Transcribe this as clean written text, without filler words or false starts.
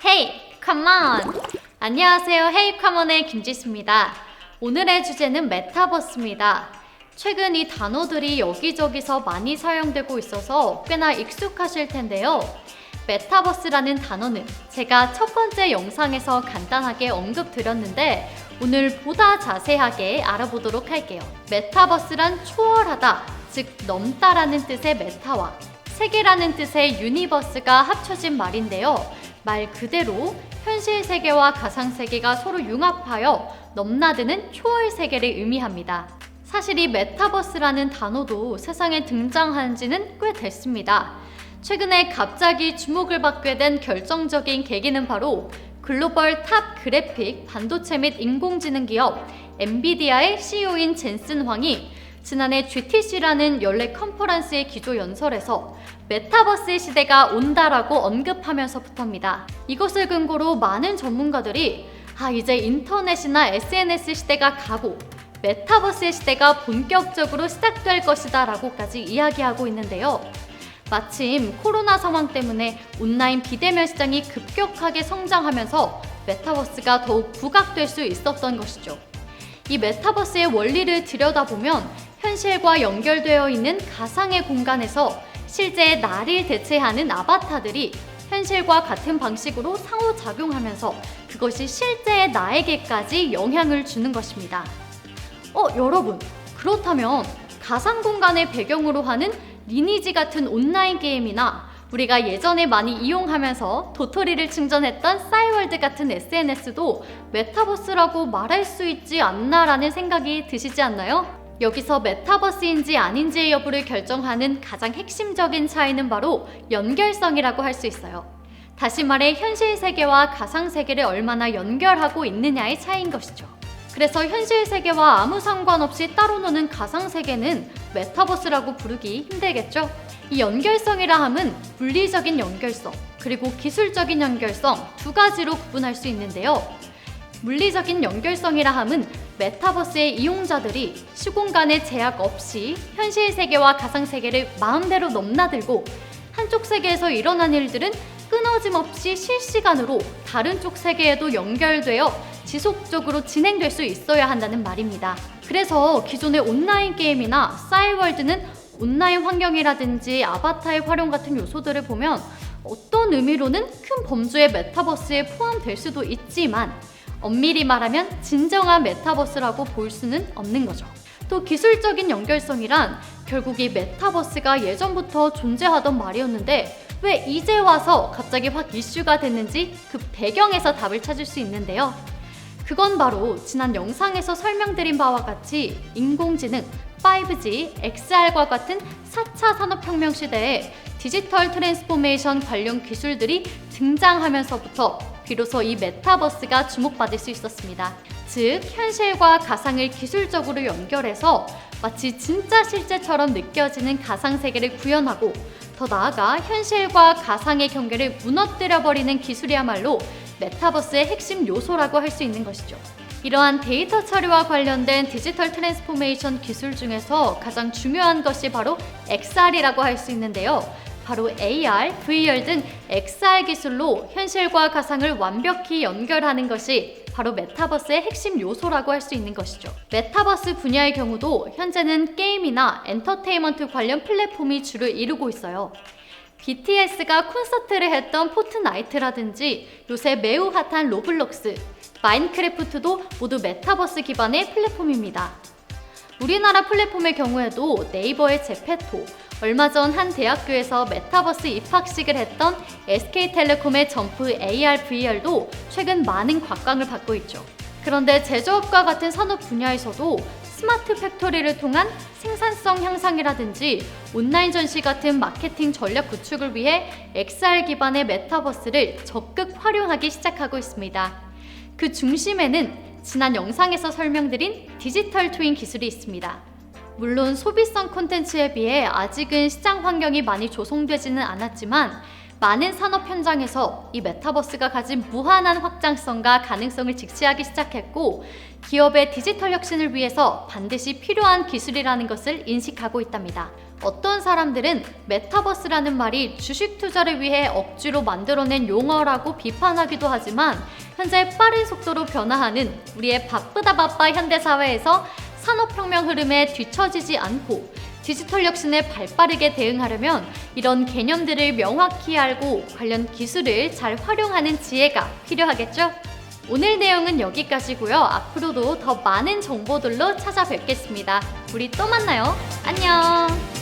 Hey, come on! 안녕하세요. Hey, come on의 김지수입니다. 오늘의 주제는 메타버스입니다. 최근 이 단어들이 여기저기서 많이 사용되고 있어서 꽤나 익숙하실 텐데요. 메타버스라는 단어는 제가 첫 번째 영상에서 간단하게 언급드렸는데 오늘 보다 자세하게 알아보도록 할게요. 메타버스란 초월하다, 즉 넘다라는 뜻의 메타와 세계라는 뜻의 유니버스가 합쳐진 말인데요. 말 그대로 현실 세계와 가상 세계가 서로 융합하여 넘나드는 초월 세계를 의미합니다. 사실 이 메타버스라는 단어도 세상에 등장한 지는 꽤 됐습니다. 최근에 갑자기 주목을 받게 된 결정적인 계기는 바로 글로벌 탑 그래픽, 반도체 및 인공지능 기업 엔비디아의 CEO인 젠슨 황이 지난해 GTC라는 연례 컨퍼런스의 기조 연설에서 메타버스의 시대가 온다라고 언급하면서부터입니다. 이것을 근거로 많은 전문가들이 이제 인터넷이나 SNS 시대가 가고 메타버스의 시대가 본격적으로 시작될 것이다 라고까지 이야기하고 있는데요. 마침 코로나 상황 때문에 온라인 비대면 시장이 급격하게 성장하면서 메타버스가 더욱 부각될 수 있었던 것이죠. 이 메타버스의 원리를 들여다보면 현실과 연결되어 있는 가상의 공간에서 실제의 나를 대체하는 아바타들이 현실과 같은 방식으로 상호작용하면서 그것이 실제의 나에게까지 영향을 주는 것입니다. 여러분, 그렇다면 가상 공간을 배경으로 하는 리니지 같은 온라인 게임이나 우리가 예전에 많이 이용하면서 도토리를 충전했던 싸이월드 같은 SNS도 메타버스라고 말할 수 있지 않나라는 생각이 드시지 않나요? 여기서 메타버스인지 아닌지의 여부를 결정하는 가장 핵심적인 차이는 바로 연결성이라고 할 수 있어요. 다시 말해 현실 세계와 가상 세계를 얼마나 연결하고 있느냐의 차이인 것이죠. 그래서 현실 세계와 아무 상관없이 따로 노는 가상 세계는 메타버스라고 부르기 힘들겠죠? 이 연결성이라 함은 물리적인 연결성, 그리고 기술적인 연결성 두 가지로 구분할 수 있는데요. 물리적인 연결성이라 함은 메타버스의 이용자들이 시공간의 제약 없이 현실 세계와 가상 세계를 마음대로 넘나들고 한쪽 세계에서 일어난 일들은 끊어짐 없이 실시간으로 다른 쪽 세계에도 연결되어 지속적으로 진행될 수 있어야 한다는 말입니다. 그래서 기존의 온라인 게임이나 싸이월드는 온라인 환경이라든지 아바타의 활용 같은 요소들을 보면 어떤 의미로는 큰 범주의 메타버스에 포함될 수도 있지만 엄밀히 말하면 진정한 메타버스라고 볼 수는 없는 거죠. 또 기술적인 연결성이란 결국 이 메타버스가 예전부터 존재하던 말이었는데 왜 이제 와서 갑자기 확 이슈가 됐는지 그 배경에서 답을 찾을 수 있는데요. 그건 바로 지난 영상에서 설명드린 바와 같이 인공지능, 5G, XR과 같은 4차 산업혁명 시대에 디지털 트랜스포메이션 관련 기술들이 등장하면서부터 비로소 이 메타버스가 주목받을 수 있었습니다. 즉, 현실과 가상을 기술적으로 연결해서 마치 진짜 실제처럼 느껴지는 가상세계를 구현하고 더 나아가 현실과 가상의 경계를 무너뜨려버리는 기술이야말로 메타버스의 핵심 요소라고 할 수 있는 것이죠. 이러한 데이터 처리와 관련된 디지털 트랜스포메이션 기술 중에서 가장 중요한 것이 바로 XR이라고 할 수 있는데요. 바로 AR, VR 등 XR 기술로 현실과 가상을 완벽히 연결하는 것이 바로 메타버스의 핵심 요소라고 할 수 있는 것이죠. 메타버스 분야의 경우도 현재는 게임이나 엔터테인먼트 관련 플랫폼이 주를 이루고 있어요. BTS가 콘서트를 했던 포트나이트라든지 요새 매우 핫한 로블록스, 마인크래프트도 모두 메타버스 기반의 플랫폼입니다. 우리나라 플랫폼의 경우에도 네이버의 제페토, 얼마 전 한 대학교에서 메타버스 입학식을 했던 SK텔레콤의 점프 AR, VR도 최근 많은 곽광을 받고 있죠. 그런데 제조업과 같은 산업 분야에서도 스마트 팩토리를 통한 생산성 향상이라든지 온라인 전시 같은 마케팅 전략 구축을 위해 XR 기반의 메타버스를 적극 활용하기 시작하고 있습니다. 그 중심에는 지난 영상에서 설명드린 디지털 트윈 기술이 있습니다. 물론 소비성 콘텐츠에 비해 아직은 시장 환경이 많이 조성되지는 않았지만 많은 산업 현장에서 이 메타버스가 가진 무한한 확장성과 가능성을 직시하기 시작했고 기업의 디지털 혁신을 위해서 반드시 필요한 기술이라는 것을 인식하고 있답니다. 어떤 사람들은 메타버스라는 말이 주식 투자를 위해 억지로 만들어낸 용어라고 비판하기도 하지만 현재 빠른 속도로 변화하는 우리의 바쁘다 현대사회에서 산업혁명 흐름에 뒤처지지 않고 디지털 혁신에 발빠르게 대응하려면 이런 개념들을 명확히 알고 관련 기술을 잘 활용하는 지혜가 필요하겠죠? 오늘 내용은 여기까지고요. 앞으로도 더 많은 정보들로 찾아뵙겠습니다. 우리 또 만나요. 안녕!